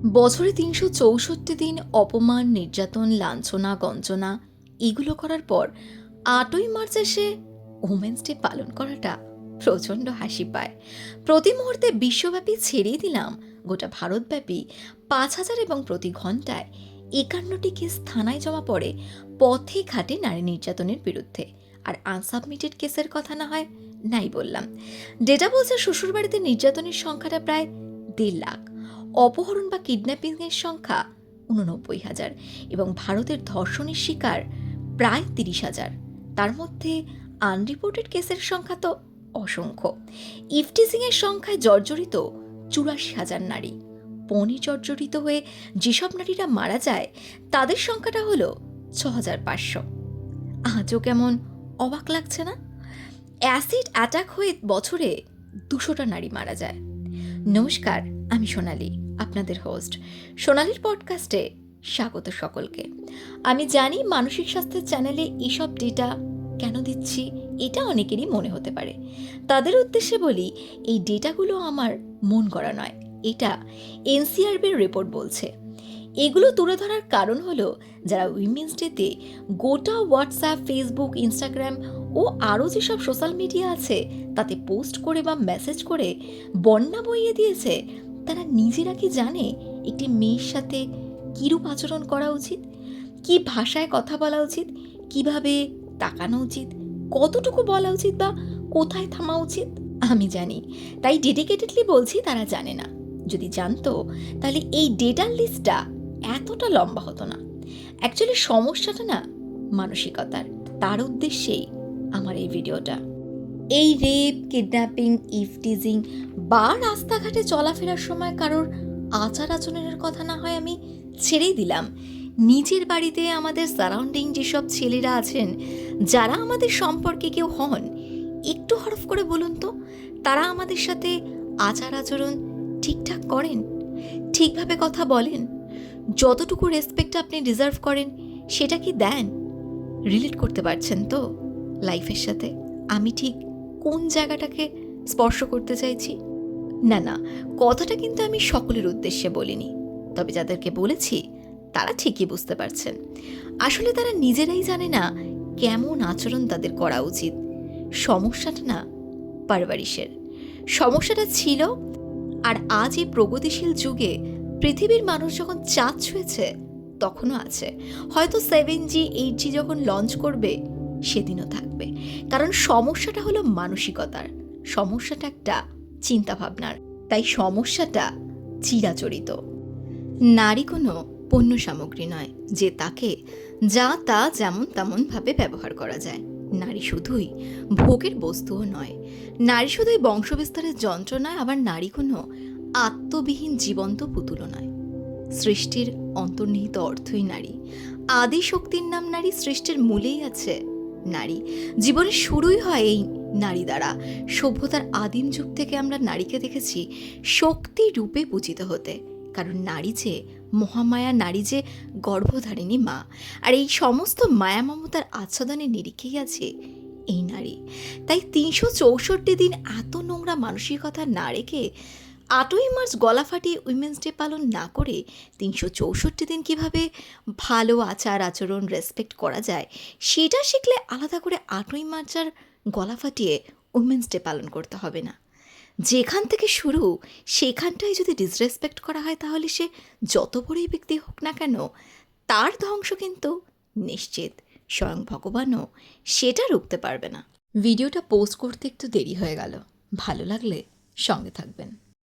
বছরে ৩৬৪ দিন অপমান, নির্যাতন, লাঞ্ছনা, গঞ্জনা এগুলো করার পর ৮ই মার্চ এসে ওমেন্স ডে পালন করাটা প্রচণ্ড হাসি পায়। প্রতি মুহূর্তে বিশ্বব্যাপী ছেড়েই দিলাম গোটা ভারতব্যাপী ৫,০০০ এবং প্রতি ঘন্টায় ৫১টি কেস থানায় জমা পড়ে পথে ঘাটে নারী নির্যাতনের বিরুদ্ধে। আর আনসাবমিটেড কেসের কথা না হয় নাই বললাম। ডেটা বলছে শ্বশুরবাড়িতে নির্যাতনের সংখ্যাটা প্রায় ১.৫ লাখ, অপহরণ বা কিডন্যাপিংয়ের সংখ্যা ৮৯,০০০ এবং ভারতের ধর্ষণের শিকার প্রায় ৩০,০০০। তার মধ্যে আনরিপোর্টেড কেসের সংখ্যা তো অসংখ্য। ইফটিজিংয়ের সংখ্যায় জর্জরিত ৮৪,০০০ নারী। পণে জর্জরিত হয়ে যেসব নারীরা মারা যায় তাদের সংখ্যাটা হলো ৬,৫০০। আজও কেমন অবাক লাগছে না? অ্যাসিড অ্যাটাক হয়ে বছরে ২০০টা নারী মারা যায়। নমস্কার, আমি সোনালি, আপনাদের হোস্ট। সোনালির পডকাস্টে স্বাগত সকলকে। আমি জানি মানসিক স্বাস্থ্যের চ্যানেলে এসব ডেটা কেন দিচ্ছি এটা অনেকেরই মনে হতে পারে। তাদের উদ্দেশ্যে বলি, এই ডেটাগুলো আমার মন করা নয়, এটা এনসিআরবির রিপোর্ট বলছে। এগুলো তুলে ধরার কারণ হলো, যারা উইমেন্স ডেতে গোটা হোয়াটসঅ্যাপ, ফেসবুক, ইনস্টাগ্রাম ও আরও যেসব সোশ্যাল মিডিয়া আছে তাতে পোস্ট করে বা মেসেজ করে বন্যা বইয়ে দিয়েছে, তারা নিজেরা কি জানে একটি মেয়ের সাথে কীরূপ আচরণ করা উচিত, কী ভাষায় কথা বলা উচিত, কিভাবে তাকানো উচিত, কতটুকু বলা উচিত বা কোথায় থামা উচিত? আমি জানি, তাই ডেডিকেটেডলি বলছি তারা জানে না। যদি জানতো তাহলে এই ডেটার লিস্টটা এতটা লম্বা হতো না। অ্যাকচুয়ালি সমস্যাটা না মানসিকতার। তার উদ্দেশ্যেই আমার এই ভিডিওটা। এই রেপ, কিডন্যাপিং, ইফটিজিং বা রাস্তাঘাটে চলাফেরার সময় কারোর আচার আচরণের কথা না হয় আমি ছেড়েই দিলাম। নিজের বাড়িতে আমাদের সারাউন্ডিং যেসব ছেলেরা আছেন, যারা আমাদের সম্পর্কে কেউ হন, একটু হরফ করে বলুন তো, তারা আমাদের সাথে আচার আচরণ ঠিকঠাক করেন? ঠিকভাবে কথা বলেন? যতটুকু রেসপেক্ট আপনি ডিজার্ভ করেন সেটা কি দেন? রিলেট করতে পারছেন তো লাইফের সাথে? আমি ঠিক কোন জায়গাটাকে স্পর্শ করতে চাইছি? না, কথাটা কিন্তু আমি সকলের উদ্দেশ্যে বলিনি। তবে যাদেরকে বলেছি তারা ঠিকই বুঝতে পারছেন। আসলে তারা নিজেরাই জানে না কেমন আচরণ তাদের করা উচিত। সমস্যাটা না পারভারিশের। সমস্যাটা ছিল, আর আজ এই প্রগতিশীল যুগে পৃথিবীর মানুষ যখন চাঁদ ছুঁয়েছে তখনও আছে। হয়তো 7G 8G যখন লঞ্চ করবে সেদিনও থাকবে। কারণ সমস্যাটা হলো মানসিকতার, সমস্যাটা একটা চিন্তাভাবনার। তাই সমস্যাটা চিরাচরিত। নারী কোনো পণ্য সামগ্রী নয় যে তাকে যা তা যেমন তেমনভাবে ব্যবহার করা যায়। নারী শুধুই ভোগের বস্তুও নয়, নারী শুধুই বংশবিস্তারের যন্ত্র নয়, আবার নারী কোনো আত্মবিহীন জীবন্ত পুতুলও নয়। সৃষ্টির অন্তর্নিহিত অর্থই নারী। আদি শক্তির নাম নারী, সৃষ্টির মূলেই আছে নারী। জীবনের শুরুই হয় এই নারী দ্বারা। সভ্যতার আদিম যুগ থেকে আমরা নারীকে দেখেছি শক্তি রূপে পূজিত হতে। কারণ নারী যে মহামায়া, নারী যে গর্ভধারিণী মা, আর এই সমস্ত মায়া মমতার আচ্ছাদনের নিরিখেই আছে এই নারী। তাই ৩৬৪ দিন এত নোংরা মানসিকতা না রেখে ৮ই মার্চ গলা ফাটিয়ে উইমেন্স ডে পালন না করে ৩৬৪ দিন কীভাবে ভালো আচার আচরণ, রেসপেক্ট করা যায় সেটা শিখলে আলাদা করে ৮ই মার্চ আর গলা ফাটিয়ে উইমেন্স ডে পালন করতে হবে না। যেখান থেকে শুরু সেখানটাই যদি ডিসরেসপেক্ট করা হয়, তাহলে সে যত বড়ই ব্যক্তি হোক না কেন, তার ধ্বংস কিন্তু নিশ্চিত। স্বয়ং ভগবানও সেটা রুখতে পারবে না। ভিডিওটা পোস্ট করতে একটু দেরি হয়ে গেল। ভালো লাগলে সঙ্গে থাকবেন।